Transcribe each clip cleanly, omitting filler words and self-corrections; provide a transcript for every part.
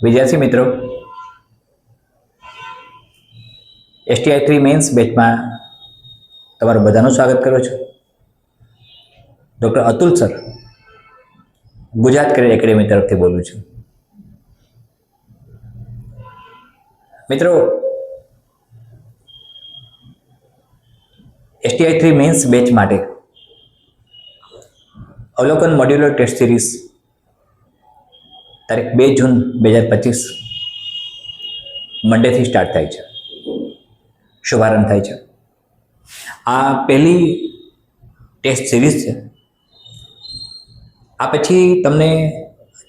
વિદ્યાર્થી મિત્રો, STI 3 men's બેચમાં તમારું બધાનું સ્વાગત કરું છું. Doctor Atul sir, Gujarat career academy તરફથી બોલું છું. મિત્રો, STI 3 મેન્સ બેચ માટે અવલોકન મોડ્યુલર ટેસ્ટ સિરીઝ તારીખ 2 જૂન 2025 મંડેથી સ્ટાર્ટ થાય છે, શુભારંભ થાય છે. આ પહેલી ટેસ્ટ સિરીઝ છે. આ પછી તમને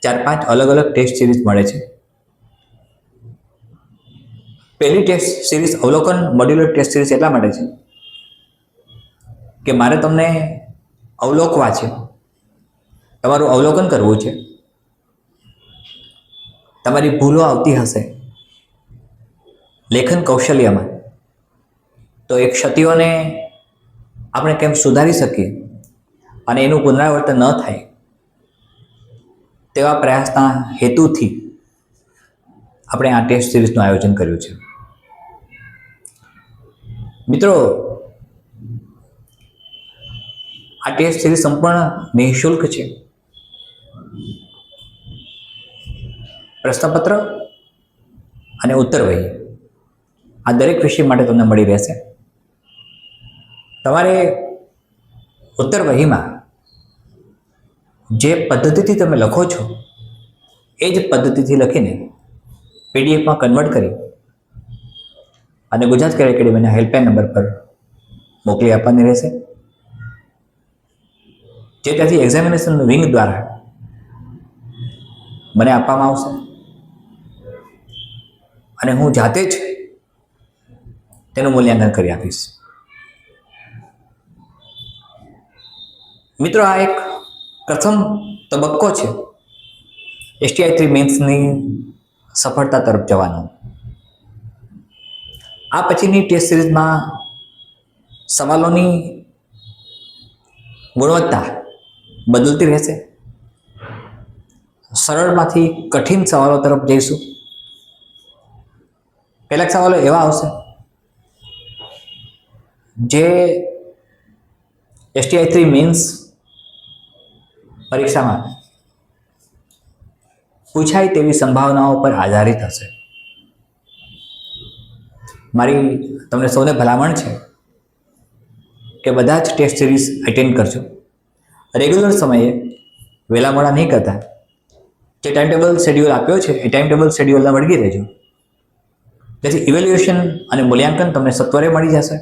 4-5 અલગ અલગ ટેસ્ટ સિરીઝ મળે છે. પહેલી ટેસ્ટ સિરીઝ અવલોકન મોડ્યુલર ટેસ્ટ સિરીઝ એટલા માટે છે કે મારે તમને અવલોકવા છે, તમારું અવલોકન કરવું છે. તમારી ભૂલો આવતી હશે લેખન કૌશલ્યમાં, તો એ ક્ષતિઓને આપણે કેમ સુધારી શકીએ અને એનું પુનરાવર્તન ન થાય તેવા પ્રયાસના હેતુથી આપણે આ ટેસ્ટ સિરીઝનું આયોજન કર્યું છે. મિત્રો, આ ટેસ્ટ સિરીઝ સંપૂર્ણ નિઃશુલ્ક છે. પ્રશ્નપત્ર અને ઉત્તરવહી આ દરેક વિષય માટે તમને મળી રહેશે. તમારે ઉત્તરવહીમાં જે પદ્ધતિથી તમે લખો છો એ જ પદ્ધતિથી લખીને પીડીએફમાં કન્વર્ટ કરી અને ગુજરાત કરિયર એકેડેમીના હેલ્પલાઇન નંબર પર મોકલી આપવાની રહેશે, જે ત્યાંથી એક્ઝામિનેશન વિંગ દ્વારા મને આપવામાં આવશે અને હું જાતે જ તેનું મૂલ્યાંકન કરી આપીશ. મિત્રો, આ એક પ્રથમ તબક્કો છે STI 3 મેન્સની સફળતા તરફ જવાનો. આ પછીની ટેસ્ટ સિરીઝમાં સવાલોની ગુણવત્તા બદલતી રહેશે. સરળમાંથી કઠિન સવાલો તરફ જઈશું. કેટલાક સવાલો એવા આવશે જે STI 3 મેન્સ પરીક્ષામાં પૂછાય તેવી સંભાવનાઓ પર આધારિત હશે. મારી તમને સૌને ભલામણ છે કે બધા જ ટેસ્ટ સિરીઝ અટેન્ડ કરજો. રેગ્યુલર સમયે વહેલા મોડા નહીં કરતા. જે ટાઈમ ટેબલ શેડ્યુલ આપ્યો છે એ ટાઈમ ટેબલ શેડ્યુલને વળગી રહેજો, જેથી ઇવેલ્યુએશન અને મૂલ્યાંકન તમને સત્વરે મળી જશે.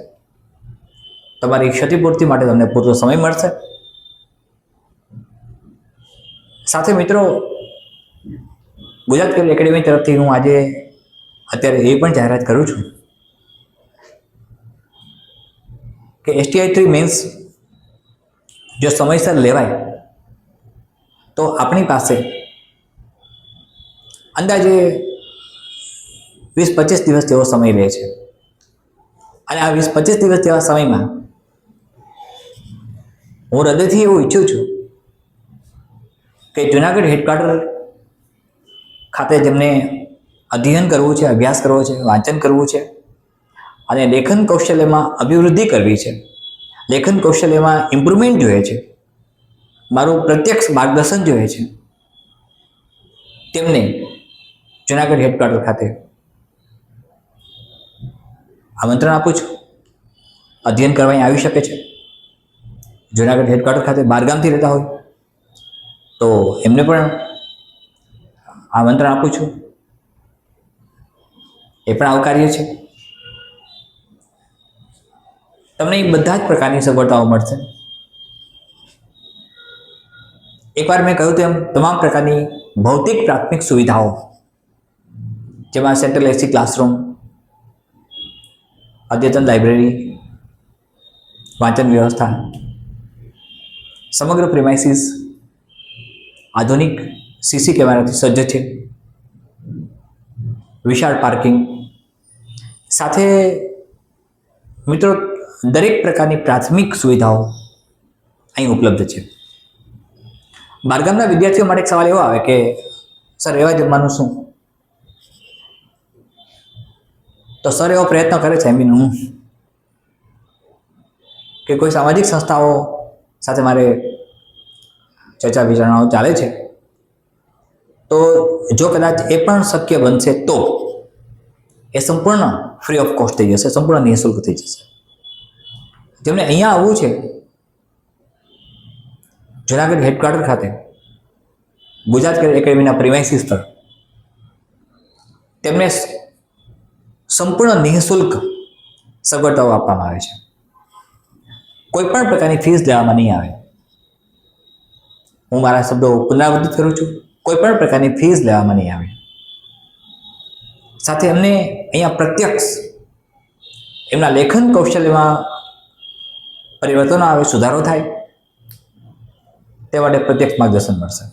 તમારી ક્ષતિપૂર્તિ માટે તમને પૂરતો સમય મળશે. સાથે મિત્રો, ગુજરાત કરિયર એકેડેમી તરફથી હું આજે અત્યારે એ પણ જાહેરાત કરું છું કે STI 3 મેન્સ જો સમયસર લેવાય તો આપણી પાસે અંદાજે 20-25 દિવસ જેવો સમય રહે છે. અને આ 20-25 દિવસ જેવા સમયમાં હું હૃદયથી એવું ઈચ્છું છું કે જુનાગઢ હેડક્વાર્ટર ખાતે જેમને અધ્યયન કરવું છે, અભ્યાસ કરવો છે, વાંચન કરવું છે અને લેખન કૌશલ્યમાં અભિવૃદ્ધિ કરવી છે, લેખન કૌશલ્યમાં ઇમ્પ્રુવમેન્ટ જોઈએ છે, મારું પ્રત્યક્ષ માર્ગદર્શન જોઈએ છે, તેમને જુનાગઢ હેડક્વાર્ટર ખાતે આમંત્રણ આપું છું. અધ્યયન કરવા અહીં આવી શકે છે. જુનાગઢ હેડક્વાર્ટર ખાતે બહારગામથી રહેતા હોય તો એમને પણ આમંત્રણ આપું છું. એ પણ આવકાર્ય છે. તમને એ બધા જ પ્રકારની સગવડતાઓ મળશે. એકવાર મેં કહ્યું તેમ તમામ પ્રકારની ભૌતિક પ્રાથમિક સુવિધાઓ, જેમાં સેન્ટ્રલ AC ક્લાસરૂમ, અદ્યતન લાઇબ્રેરી, વાંચન વ્યવસ્થા, સમગ્ર પ્રિમાઇસીસ આધુનિક CC કેમેરાથી સજ્જ છે, વિશાળ પાર્કિંગ સાથે મિત્રો દરેક પ્રકારની પ્રાથમિક સુવિધાઓ અહીં ઉપલબ્ધ છે. બહારગામના વિદ્યાર્થીઓ માટે એક સવાલ એવો આવે કે સર રહેવા જમવાનું શું? તો સર એવો પ્રયત્ન કરે છે હું કે કોઈ સામાજિક સંસ્થાઓ સાથે મારે ચર્ચા વિચારણાઓ ચાલે છે, તો જો કદાચ એ પણ શક્ય બનશે તો એ સંપૂર્ણ ફ્રી ઓફ કોસ્ટ થઈ જશે, સંપૂર્ણ નિઃશુલ્ક થઈ જશે. જેમને અહીંયા આવવું છે જુનાગઢ હેડક્વાર્ટર ખાતે ગુજરાત કેરિયર એકેડમીના પ્રિમાઇસીસ પર, તેમને સંપૂર્ણ નિઃશુલ્ક સગવડતાઓ આપવામાં આવે છે. કોઈ પણ પ્રકારની ફીસ લેવામાં નહીં આવે. હું મારા શબ્દો પુનરાવર્તિત કરું છું, કોઈ પણ પ્રકારની ફીસ લેવામાં નહીં આવે. સાથે એમને અહીંયા પ્રત્યક્ષ એમના લેખન કૌશલ્યમાં પરિવર્તનો આવે, સુધારો થાય તે માટે પ્રત્યક્ષ માર્ગદર્શન મળશે.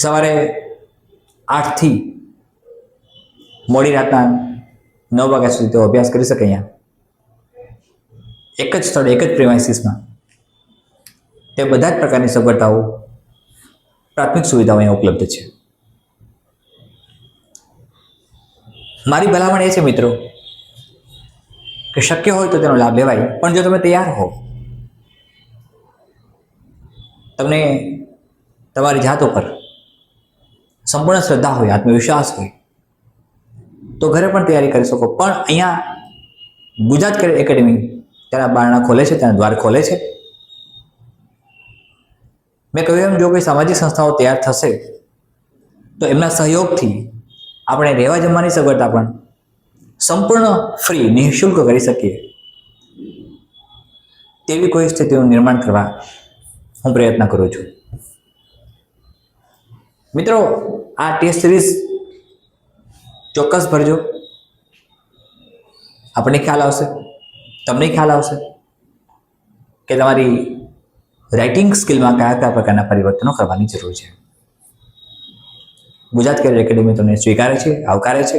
સવારે 8 થી મોડી રાતના 9 વાગ્યા સુધી તેઓ અભ્યાસ કરી શકે. અહીંયા એક જ સ્થળે, એક જ પ્રિમાઇસીસમાં તે બધા જ પ્રકારની સગવડતાઓ, પ્રાથમિક સુવિધાઓ અહીંયા ઉપલબ્ધ છે. મારી ભલામણ એ છે મિત્રો કે શક્ય હોય તો તેનો લાભ લેવાય, પણ જો તમે તૈયાર હો, તમને તમારી જાત ઉપર સંપૂર્ણ શ્રદ્ધા હોય, આત્મવિશ્વાસ હોય, તો ઘરે પણ તૈયારી કરી શકો. પણ અહીંયા ગુજરાત કેરિયર એકેડમી તેના બારણા ખોલે છે, તેના દ્વાર ખોલે છે. મેં કહ્યું એમ, જો કોઈ સામાજિક સંસ્થાઓ તૈયાર થશે તો એમના સહયોગથી આપણે રહેવા જમવાની સગવડતા પણ સંપૂર્ણ ફ્રી, નિઃશુલ્ક કરી શકીએ તેવી કોઈ સ્થિતિનું નિર્માણ કરવા હું પ્રયત્ન કરું છું. મિત્રો, આ ટેસ્ટ સિરીઝ ચોક્કસ ભરજો. આપણને ખ્યાલ આવશે, તમને ખ્યાલ આવશે કે તમારી રાઇટિંગ સ્કિલમાં કયા કયા પ્રકારના પરિવર્તનો કરવાની જરૂર છે. ગુજરાત કેરિયર એકેડમી તમને સ્વીકારે છે, આવકારે છે,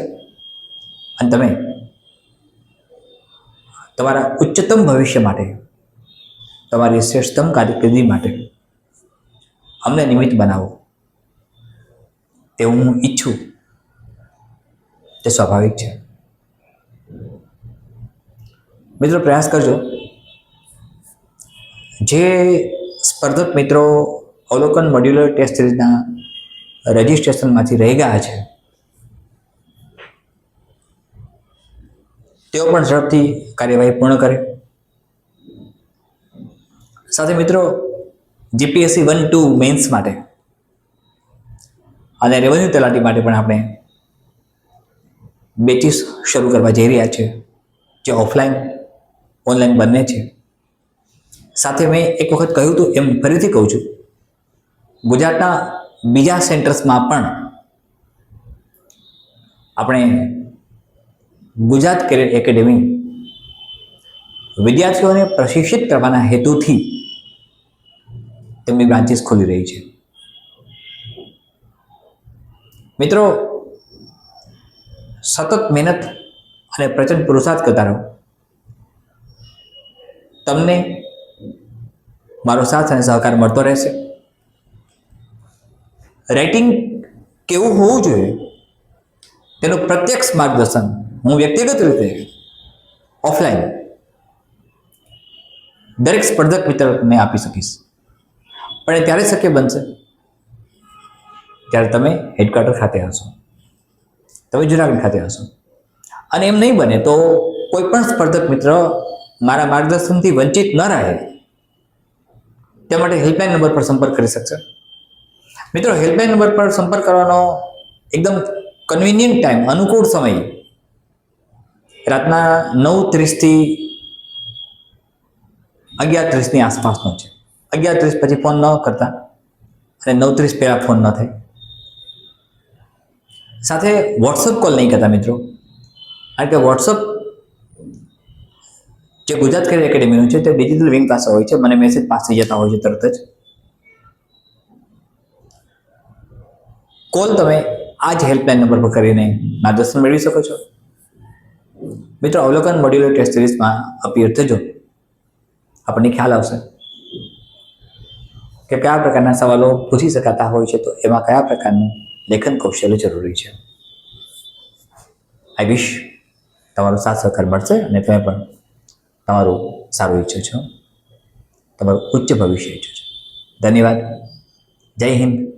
અને તમે તમારા ઉચ્ચતમ ભવિષ્ય માટે, તમારી શ્રેષ્ઠતમ કારકિર્દી માટે અમને નિમિત્ત બનાવો તેવું હું ઈચ્છું તે સ્વાભાવિક છે. મિત્રો, પ્રયાસ કરજો. જે સ્પર્ધક મિત્રો અવલોકન મોડ્યુલર ટેસ્ટ સિરીઝના રજિસ્ટ્રેશનમાંથી રહી ગયા છે, તેઓ પણ ઝડપથી કાર્યવાહી પૂર્ણ કરે. સાથે મિત્રો, જીપીએસસી 1-2 મેન્સ માટે અને રેવન્યુ તલાટી માટે પણ આપણે બેચીસ શરૂ કરવા જઈ રહ્યા છે, જે ઓફલાઈન ઓનલાઈન બંને છે. સાથે મેં એક વખત કહ્યું હતું એમ ફરીથી કહું છું, ગુજરાતના બીજા સેન્ટર્સમાં પણ આપણે ગુજરાત કેરિયર એકેડમી વિદ્યાર્થીઓને પ્રશિક્ષિત કરવાના હેતુથી તેમની બ્રાન્ચીસ ખોલી રહી છે. મિત્રો, સતત મહેનત અને પ્રચંડ પુરુષાર્થ કરતા રહો. તમને મારો સાથ અને સહકાર મળતો રહેશે. રાઇટિંગ કેવું હોવું જોઈએ તેનું પ્રત્યક્ષ માર્ગદર્શન હું વ્યક્તિગત રીતે ઓફલાઈન દરેક સ્પર્ધક મિત્રને આપી શકીશ. પણ એ ત્યારે શક્ય બનશે ત્યારે તમે હેડક્વાર્ટર ખાતે હશો, તમે જુનાગઢ ખાતે હશો. અને એમ નહીં બને તો કોઈ પણ સ્પર્ધક મિત્ર મારા માર્ગદર્શનથી વંચિત ન રહે તે માટે હેલ્પલાઇન નંબર પર સંપર્ક કરી શકશે. મિત્રો, હેલ્પલાઇન નંબર પર સંપર્ક કરવાનો એકદમ કન્વિનિયન્ટ ટાઈમ, અનુકૂળ સમય રાતના 9:30 થી 11:30ની આસપાસનો છે. 11:30 પછી ફોન ન કરતા અને 9:30 પહેલાં ફોન ન થાય. સાથે વોટ્સઅપ કોલ નહીં કરતા મિત્રો, કારણ કે વોટ્સઅપ જે ગુજરાત કેરિયર એકેડમીનું છે તે ડિજિટલ વિંગ પાસે હોય છે. મને મેસેજ પાસ થઈ જતા હોય છે તરત જ. કોલ તમે આ જ હેલ્પલાઇન નંબર પર કરીને માર્ગદર્શન મેળવી શકો છો. મિત્રો, અવલોકન મોડ્યુલર ટેસ્ટ સિરીઝમાં અપીયર થજો. આપણને ખ્યાલ આવશે કે કયા પ્રકારના સવાલો પૂછી શકાતા હોય છે, તો એમાં કયા પ્રકારનું લેખન કૌશલ્ય જરૂરી છે. આઈ વિશ તમારો સાથ સહકાર મળશે અને તમે પણ તમારું સારું ઈચ્છો છો, તમારું ઉચ્ચ ભવિષ્ય ઈચ્છો છો. ધન્યવાદ. જય હિન્દ.